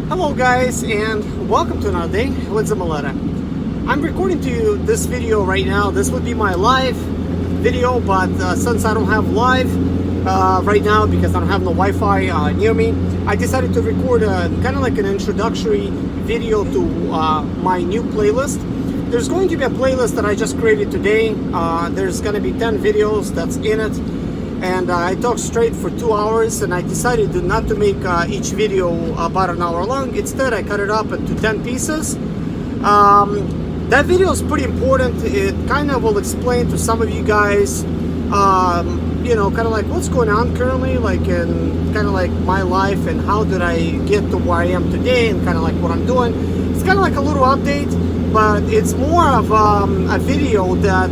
Hello guys, and welcome to another day with ZIMALETA. I'm recording to you this video right now. This would be my live video, but since I don't have live right now because I don't have no Wi-Fi near me, I decided to record kind of like an introductory video to my new playlist. There's going to be a playlist that I just created today. There's going to be 10 videos that's in it. And I talked straight for 2 hours, and I decided not to make each video about an hour long. Instead, I cut it up into 10 pieces. That video is pretty important. It kind of will explain to some of you guys, you know, kind of like what's going on currently, like in kind of like my life and how did I get to where I am today and kind of like what I'm doing. It's kind of like a little update, but it's more of a video that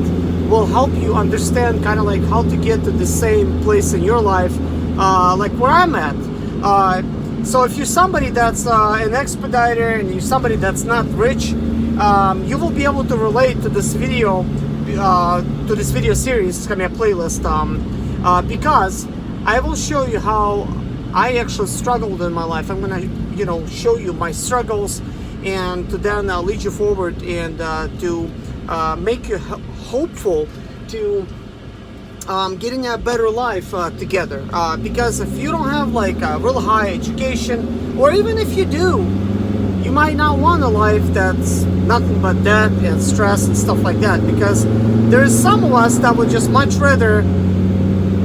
will help you understand kind of like how to get to the same place in your life like where I'm at. So if you're somebody that's an expediter and you're somebody that's not rich, you will be able to relate to this video series. It's gonna be a playlist because I will show you how I actually struggled in my life. I'm gonna, you know, show you my struggles and to then lead you forward and to make you hopeful to getting a better life together, because if you don't have like a real high education, or even if you do, you might not want a life that's nothing but debt and stress and stuff like that, because there's some of us that would just much rather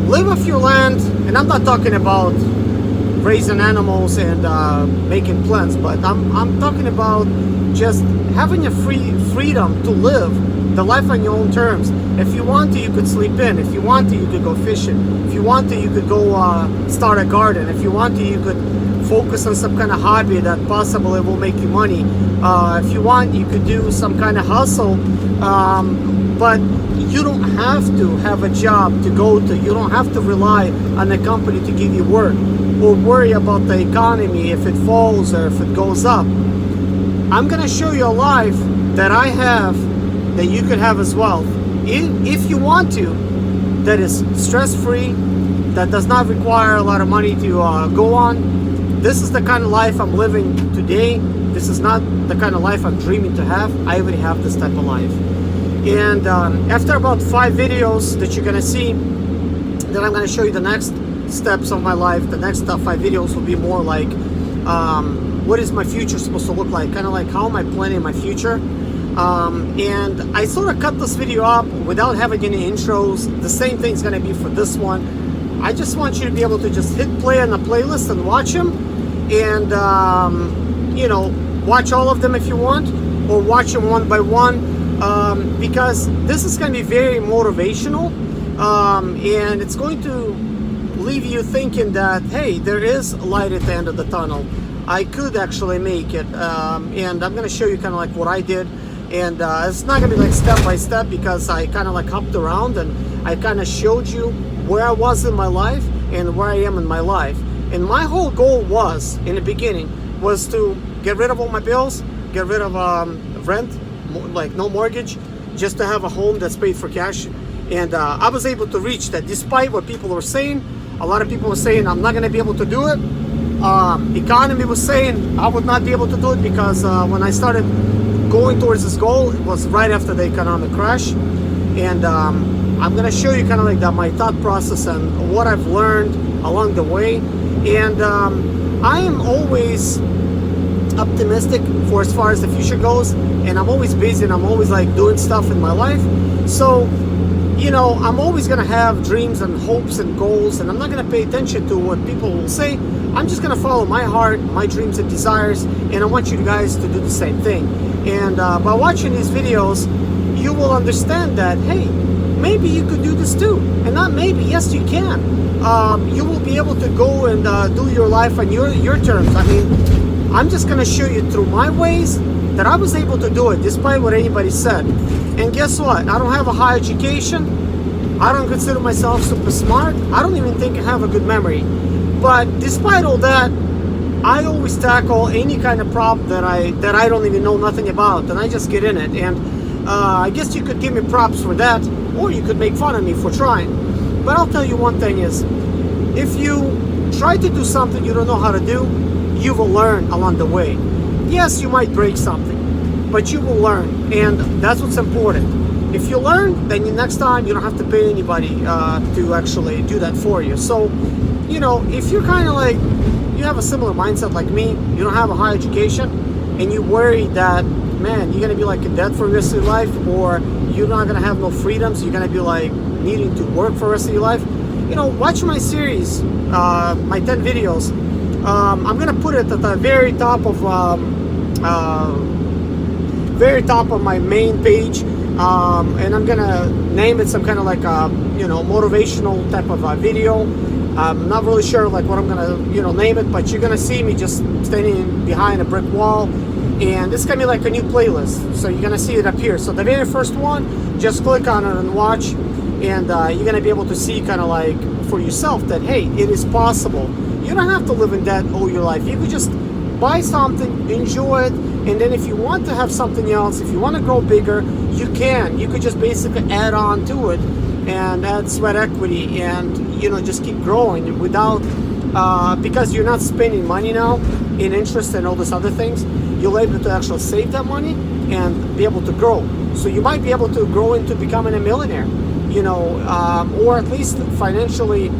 live off your land. And I'm not talking about raising animals and making plants, but I'm talking about just having a freedom to live the life on your own terms. If you want to, you could sleep in. If you want to, you could go fishing. If you want to, you could go start a garden. If you want to, you could focus on some kind of hobby that possibly will make you money. If you want, you could do some kind of hustle, but you don't have to have a job to go to. You don't have to rely on a company to give you work or worry about the economy if it falls or if it goes up. I'm gonna show you a life that I have that you could have as well, if you want to, that is stress-free, that does not require a lot of money to go on. This is the kind of life I'm living today. This is not the kind of life I'm dreaming to have. I already have this type of life. And after about 5 videos that you're gonna see, then I'm gonna show you the next steps of my life. The next 5 videos will be more like what is my future supposed to look like, kind of like how am I planning my future. And I sort of cut this video up without having any intros. The same thing's gonna be for this one. I just want you to be able to just hit play on the playlist and watch them, and you know, watch all of them if you want, or watch them one by one, because this is gonna be very motivational, and it's going to leave you thinking that, hey, there is light at the end of the tunnel. I could actually make it, and I'm gonna show you kind of like what I did. And it's not gonna be like step by step, because I kind of like hopped around and I kind of showed you where I was in my life and where I am in my life. And my whole goal was, in the beginning, was to get rid of all my bills, get rid of rent, like no mortgage, just to have a home that's paid for cash. And I was able to reach that, despite what people were saying. A lot of people were saying I'm not gonna be able to do it. Economy was saying I would not be able to do it, because when I started going towards this goal, it was right after the economic crash. And I'm gonna show you kind of like that, my thought process and what I've learned along the way. And I am always optimistic for as far as the future goes, and I'm always busy and I'm always like doing stuff in my life. So, you know, I'm always gonna have dreams and hopes and goals, and I'm not gonna pay attention to what people will say. I'm just gonna follow my heart, my dreams and desires, and I want you guys to do the same thing. And by watching these videos, you will understand that, hey, maybe you could do this too. And not maybe, yes you can. You will be able to go and do your life on your terms. I mean, I'm just gonna show you through my ways that I was able to do it despite what anybody said. And guess what? I don't have a high education. I don't consider myself super smart. I don't even think I have a good memory. But despite all that, I always tackle any kind of problem that I don't even know nothing about, and I just get in it. And I guess you could give me props for that, or you could make fun of me for trying. But I'll tell you one thing is, if you try to do something you don't know how to do, you will learn along the way. Yes, you might break something, but you will learn, and that's what's important. If you learn, then next time you don't have to pay anybody to actually do that for you. So, you know, if you're kind of like, you have a similar mindset like me, you don't have a high education, and you worry that, man, you're gonna be like in debt for the rest of your life, or you're not gonna have no freedoms, you're gonna be like needing to work for the rest of your life, you know, watch my series, my 10 videos. I'm gonna put it at the very top of my main page, and I'm gonna name it some kind of like a, you know, motivational type of a video. I'm not really sure like what I'm gonna, you know, name it, but you're gonna see me just standing behind a brick wall, and this is gonna be like a new playlist, so you're gonna see it up here. So the very first one, just click on it and watch, and you're gonna be able to see kind of like for yourself that, hey, it is possible. You don't have to live in debt all your life. You could just buy something, enjoy it, and then if you want to have something else, if you want to grow bigger, you can. You could just basically add on to it and add sweat equity, and, you know, just keep growing without, because you're not spending money now in interest and all these other things. You're able to actually save that money and be able to grow. So you might be able to grow into becoming a millionaire, you know, or at least financially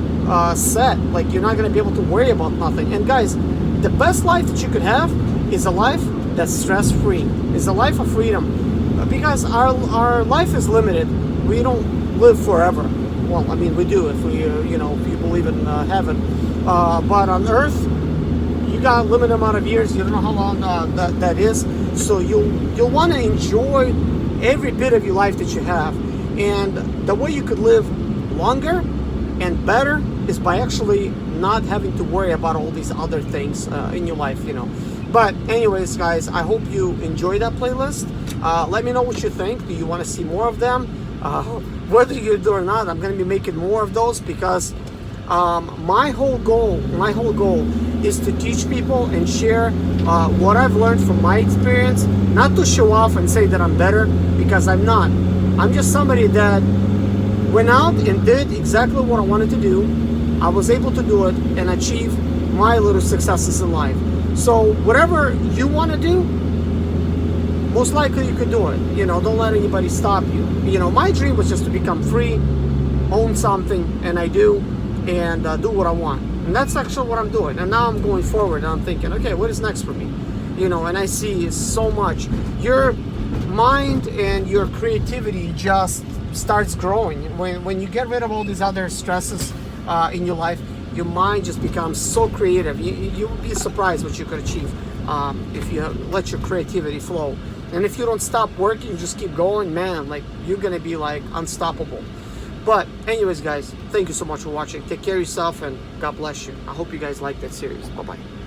set. Like, you're not going to be able to worry about nothing. And guys, the best life that you could have is a life that's stress-free, is a life of freedom, because our life is limited. We don't live forever. Well, I mean, we do if we, you know, if you believe in heaven. But on Earth, you got a limited amount of years. You don't know how long that is. So you'll want to enjoy every bit of your life that you have. And the way you could live longer and better is by actually not having to worry about all these other things in your life, you know. But anyways, guys, I hope you enjoy that playlist. Let me know what you think. Do you want to see more of them? Whether you do or not, I'm going to be making more of those, because my whole goal is to teach people and share what I've learned from my experience, not to show off and say that I'm better, because I'm not. I'm just somebody that went out and did exactly what I wanted to do. I was able to do it and achieve my little successes in life. So whatever you want to do, most likely you could do it. You know, don't let anybody stop you. You know, my dream was just to become free, own something, and I do, and do what I want. And that's actually what I'm doing. And now I'm going forward, and I'm thinking, okay, what is next for me? You know, and I see so much. Your mind and your creativity just starts growing. When you get rid of all these other stresses in your life, your mind just becomes so creative. You'll be surprised what you could achieve if you let your creativity flow. And if you don't stop working, just keep going, man, like, you're gonna be like unstoppable. But anyways, guys, thank you so much for watching. Take care of yourself, and God bless you. I hope you guys like that series. Bye-bye.